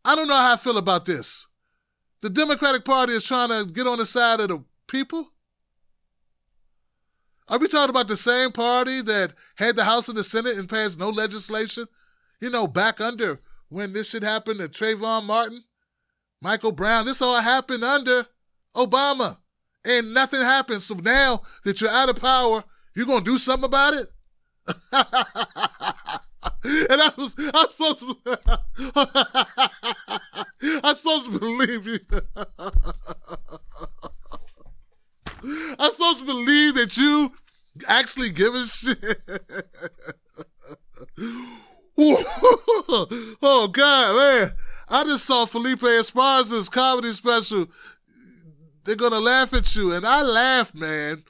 I don't know how I feel about this. The Democratic Party is trying to get on the side of the people? Are we talking about the same party that had the House and the Senate and passed no legislation? Back under when this shit happened to Trayvon Martin, Michael Brown. This all happened under Obama. And nothing happened. So now that you're out of power, you're going to do something about it? And I'm supposed to believe you. I'm supposed to believe that you actually give a shit. Oh, God, man. I just saw Felipe Esparza's comedy special. They're going to laugh at you. And I laughed, man.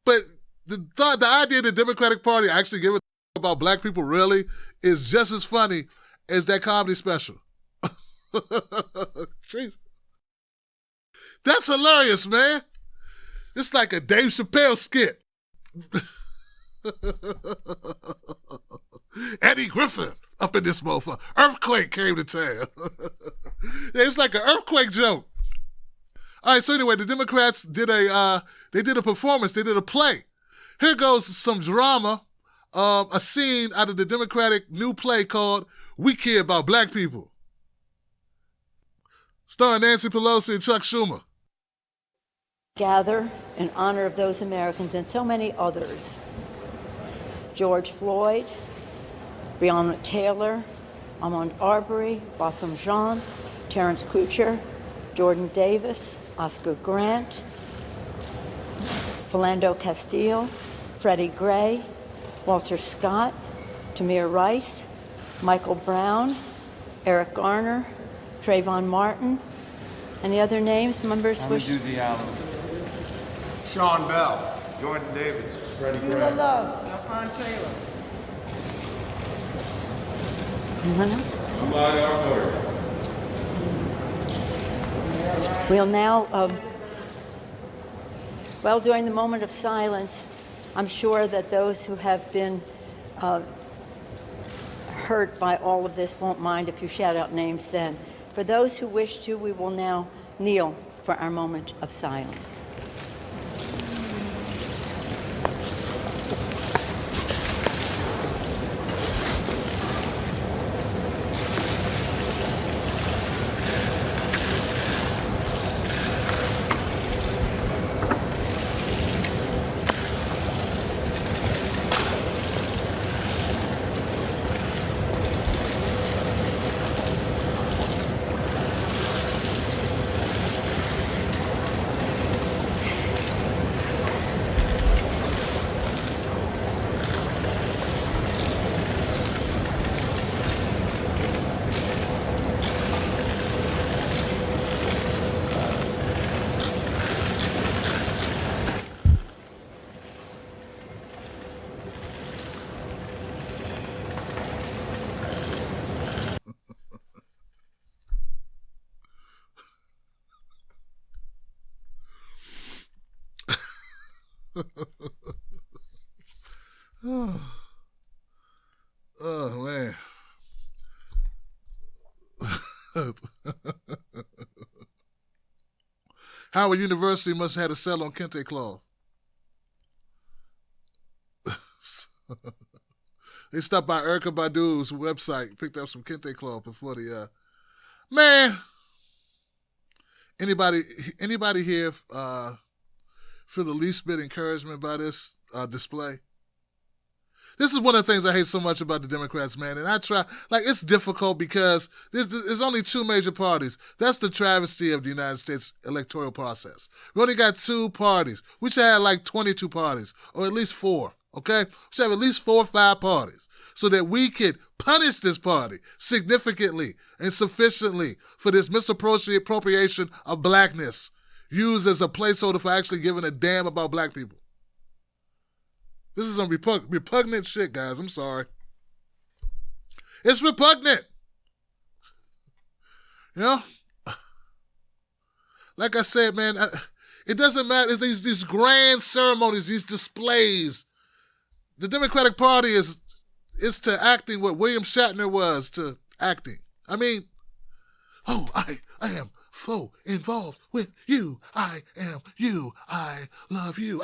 But the idea the Democratic Party actually give a about black people really is just as funny as that comedy special. Jeez. That's hilarious, man. It's like a Dave Chappelle skit. Eddie Griffin up in this motherfucker. Earthquake came to town. It's like an earthquake joke. All right, so anyway, the Democrats did a performance. They did a play. Here goes some drama, a scene out of the Democratic new play called We Care About Black People, starring Nancy Pelosi and Chuck Schumer. Gather in honor of those Americans and so many others. George Floyd, Breonna Taylor, Ahmaud Arbery, Botham Jean, Terrence Crucher, Jordan Davis, Oscar Grant, Philando Castile, Freddie Gray, Walter Scott, Tamir Rice, Michael Brown, Eric Garner, Trayvon Martin. Any other names members wish? Judy Allen, Sean Bell, Jordan Davis, Freddie Gray, Alphon Taylor. Anyone else? Ahmaud Arbery. We'll now, during the moment of silence, I'm sure that those who have been hurt by all of this won't mind if you shout out names then. For those who wish to, we will now kneel for our moment of silence. Oh, man. Howard University must have had a sell on kente cloth. They stopped by Erykah Badu's website, picked up some kente cloth before the man. Anybody here feel the least bit encouragement by this display? This is one of the things I hate so much about the Democrats, man. And I try, it's difficult because there's only two major parties. That's the travesty of the United States electoral process. We only got two parties. We should have 22 parties, or at least 4, okay? We should have at least 4 or 5 parties so that we could punish this party significantly and sufficiently for this misappropriation of blackness used as a placeholder for actually giving a damn about black people. This is some repugnant shit, guys. I'm sorry. It's repugnant. You know? Like I said, man, it doesn't matter. It's these grand ceremonies, these displays. The Democratic Party is to acting what William Shatner was to acting. I mean, Oh, I am so involved with you. I am you. I love you.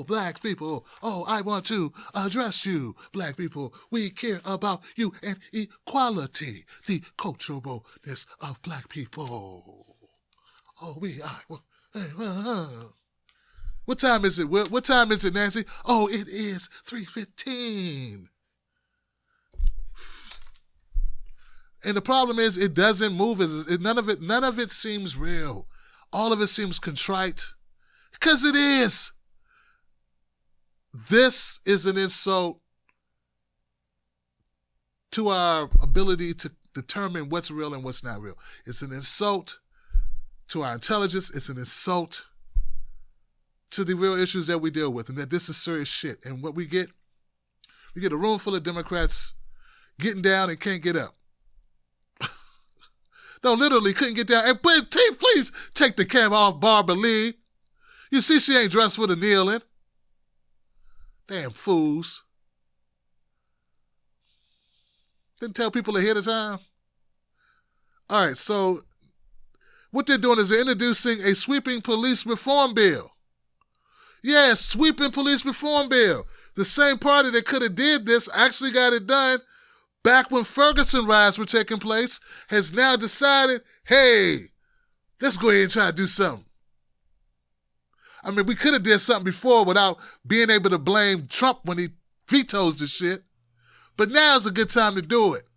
Black people. Oh, I want to address you, black people. We care about you and equality, the culturalness of black people. Oh, What time is it, Will? What time is it, Nancy? Oh, it is 3:15. And the problem is, it doesn't move. None of it seems real. All of it seems contrite, because it is. This is an insult to our ability to determine what's real and what's not real. It's an insult to our intelligence. It's an insult to the real issues that we deal with, and that this is serious shit. And what we get a room full of Democrats getting down and can't get up. No, literally couldn't get down. And please take the camera off Barbara Lee. You see she ain't dressed for the kneeling. Damn fools. Didn't tell people ahead of time. All right, so what they're doing is they're introducing a sweeping police reform bill. Yes, sweeping police reform bill. The same party that could have did this actually got it done back when Ferguson riots were taking place, has now decided, hey, let's go ahead and try to do something. I mean, we could have did something before without being able to blame Trump when he vetoes the shit. But now's a good time to do it,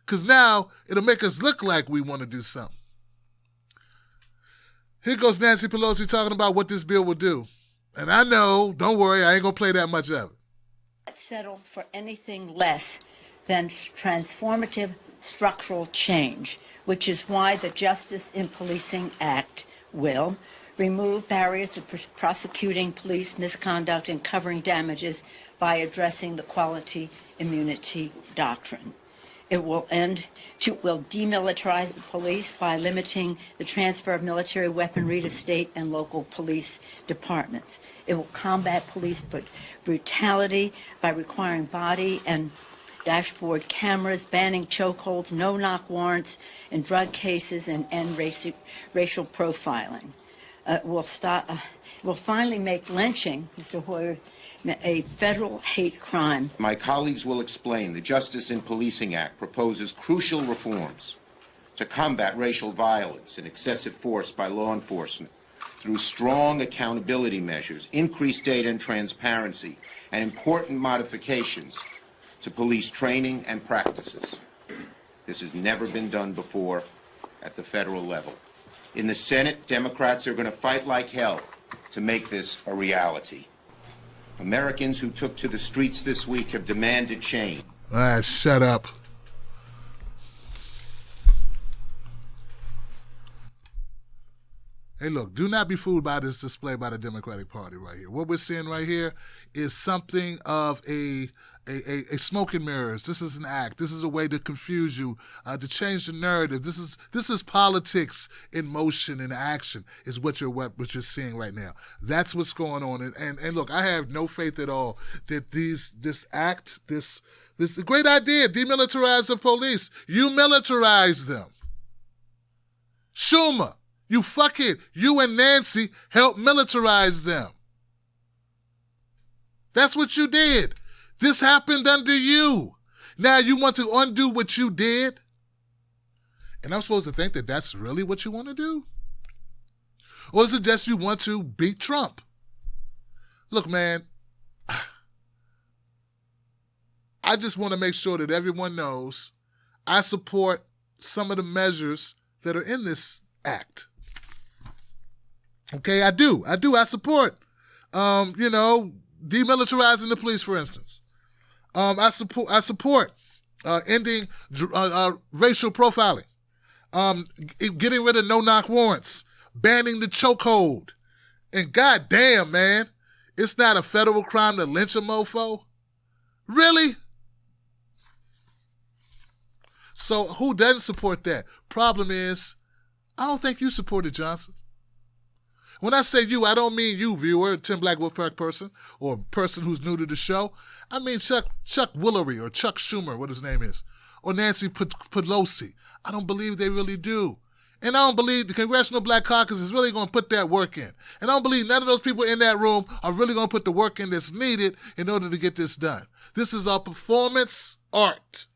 because now it'll make us look like we want to do something. Here goes Nancy Pelosi talking about what this bill will do. And I know, don't worry, I ain't going to play that much of it. Let's settle for anything less than transformative structural change, which is why the Justice in Policing Act will remove barriers to prosecuting police misconduct and covering damages by addressing the quality immunity doctrine. It will demilitarize the police by limiting the transfer of military weaponry to state and local police departments. It will combat police brutality by requiring body and dashboard cameras, banning chokeholds, no-knock warrants in drug cases, and end racial profiling. Will finally make lynching, Mr. Hoyer, a federal hate crime. My colleagues will explain the Justice in Policing Act proposes crucial reforms to combat racial violence and excessive force by law enforcement through strong accountability measures, increased data and transparency, and important modifications to police training and practices. This has never been done before at the federal level. In the Senate, Democrats are going to fight like hell to make this a reality. Americans who took to the streets this week have demanded change. Shut up. Hey, look, do not be fooled by this display by the Democratic Party right here. What we're seeing right here is something of a smoke and mirrors. This is an act. This is a way to confuse you, to change the narrative. This is politics in motion, in action, is what you're seeing right now. That's what's going on. And look, I have no faith at all that this great idea, demilitarize the police. You militarize them. Schumer, you and Nancy helped militarize them. That's what you did. This happened under you. Now you want to undo what you did? And I'm supposed to think that that's really what you want to do? Or is it just you want to beat Trump? Look, man, I just want to make sure that everyone knows I support some of the measures that are in this act. Okay, I do. I support, demilitarizing the police, for instance. I support ending racial profiling, getting rid of no-knock warrants, banning the chokehold. And goddamn, man, it's not a federal crime to lynch a mofo? Really? So who doesn't support that? Problem is, I don't think you supported Johnson. When I say you, I don't mean you, viewer, Tim Black Wolfpack person, or person who's new to the show. I mean Chuck Woolery or Chuck Schumer, what his name is, or Nancy Pelosi. I don't believe they really do. And I don't believe the Congressional Black Caucus is really going to put that work in. And I don't believe none of those people in that room are really going to put the work in that's needed in order to get this done. This is our performance art.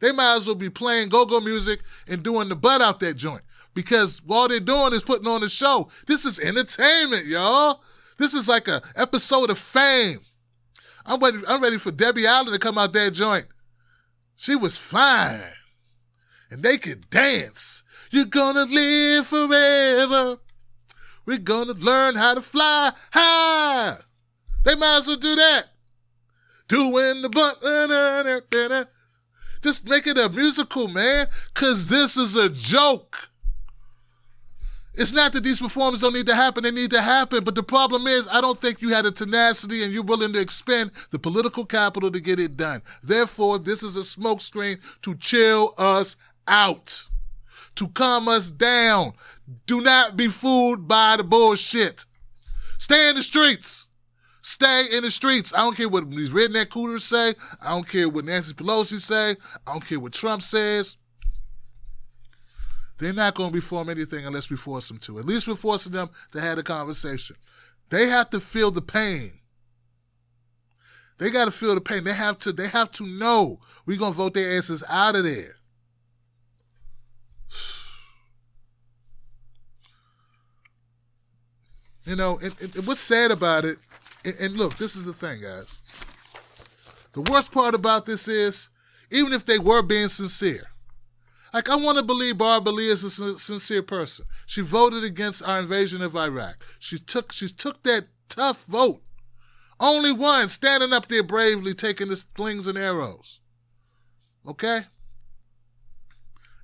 They might as well be playing go-go music and doing the butt out that joint, because all they're doing is putting on a show. This is entertainment, y'all. This is like an episode of Fame. I'm ready for Debbie Allen to come out that joint. She was fine. And they could dance. You're gonna live forever. We're gonna learn how to fly high. They might as well do that. Doing the butt. Just make it a musical, man, because this is a joke. It's not that these performances don't need to happen. They need to happen. But the problem is, I don't think you had the tenacity and you're willing to expend the political capital to get it done. Therefore, this is a smokescreen to chill us out, to calm us down. Do not be fooled by the bullshit. Stay in the streets. Stay in the streets. I don't care what these redneck cooters say. I don't care what Nancy Pelosi say. I don't care what Trump says. They're not going to reform anything unless we force them to. At least we're forcing them to have a conversation. They have to feel the pain. They got to feel the pain. They have to know we're going to vote their asses out of there. You know, and what's sad about it, and look, this is the thing, guys. The worst part about this is, even if they were being sincere, like, I want to believe Barbara Lee is a sincere person. She voted against our invasion of Iraq. She took that tough vote. Only one standing up there bravely taking the slings and arrows. Okay?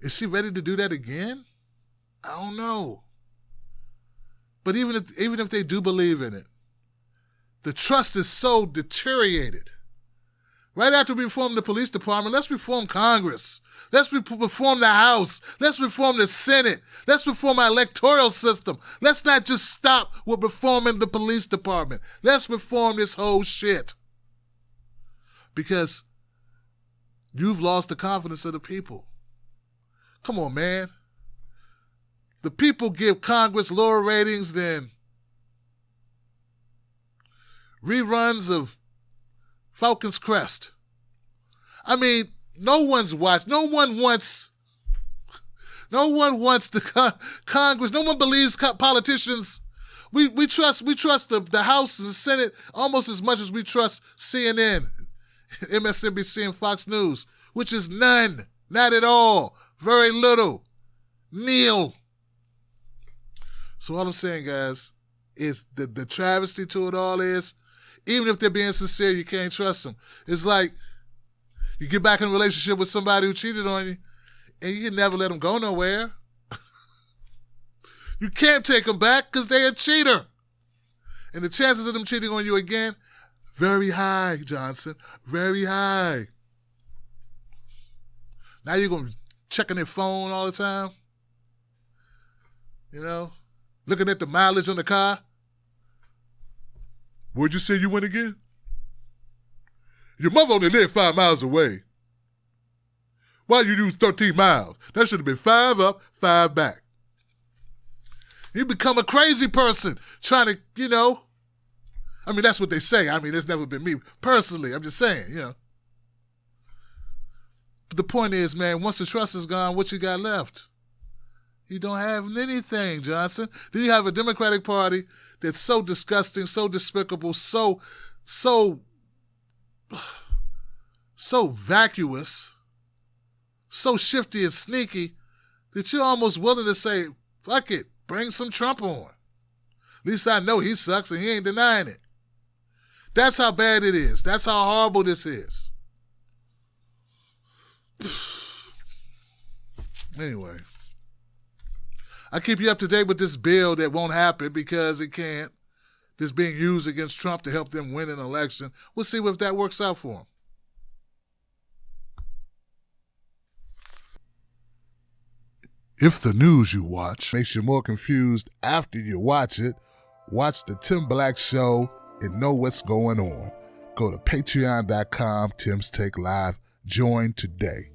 Is she ready to do that again? I don't know. But even if they do believe in it, the trust is so deteriorated. Right after we reform the police department, let's reform Congress. Let's reform the House. Let's reform the Senate. Let's reform our electoral system. Let's not just stop with reforming the police department. Let's reform this whole shit. Because you've lost the confidence of the people. Come on, man. The people give Congress lower ratings than reruns of Falcon's Crest. I mean, no one's watched. No one wants the Congress. No one believes politicians. We trust the House and the Senate almost as much as we trust CNN, MSNBC, and Fox News, which is none, not at all, very little, nil. So all I'm saying, guys, is the travesty to it all is, even if they're being sincere, you can't trust them. It's like you get back in a relationship with somebody who cheated on you, and you can never let them go nowhere. You can't take them back because they're a cheater. And the chances of them cheating on you again, very high, Johnson, very high. Now you're going to be checking their phone all the time, you know, looking at the mileage on the car. Where'd you say you went again? Your mother only lived 5 miles away. Why you do 13 miles? That should have been 5 up, 5 back. You become a crazy person trying to, you know. I mean, that's what they say. I mean, it's never been me personally. I'm just saying, you know. But the point is, man, once the trust is gone, what you got left? You don't have anything, Johnson. Then you have a Democratic Party that's so disgusting, so despicable, so vacuous, so shifty and sneaky that you're almost willing to say, fuck it, bring some Trump on. At least I know he sucks and he ain't denying it. That's how bad it is. That's how horrible this is. Anyway, I keep you up to date with this bill that won't happen because it can't. That's being used against Trump to help them win an election. We'll see if that works out for him. If the news you watch makes you more confused after you watch it, watch the Tim Black Show and know what's going on. Go to patreon.com, Tim's Take Live. Join today.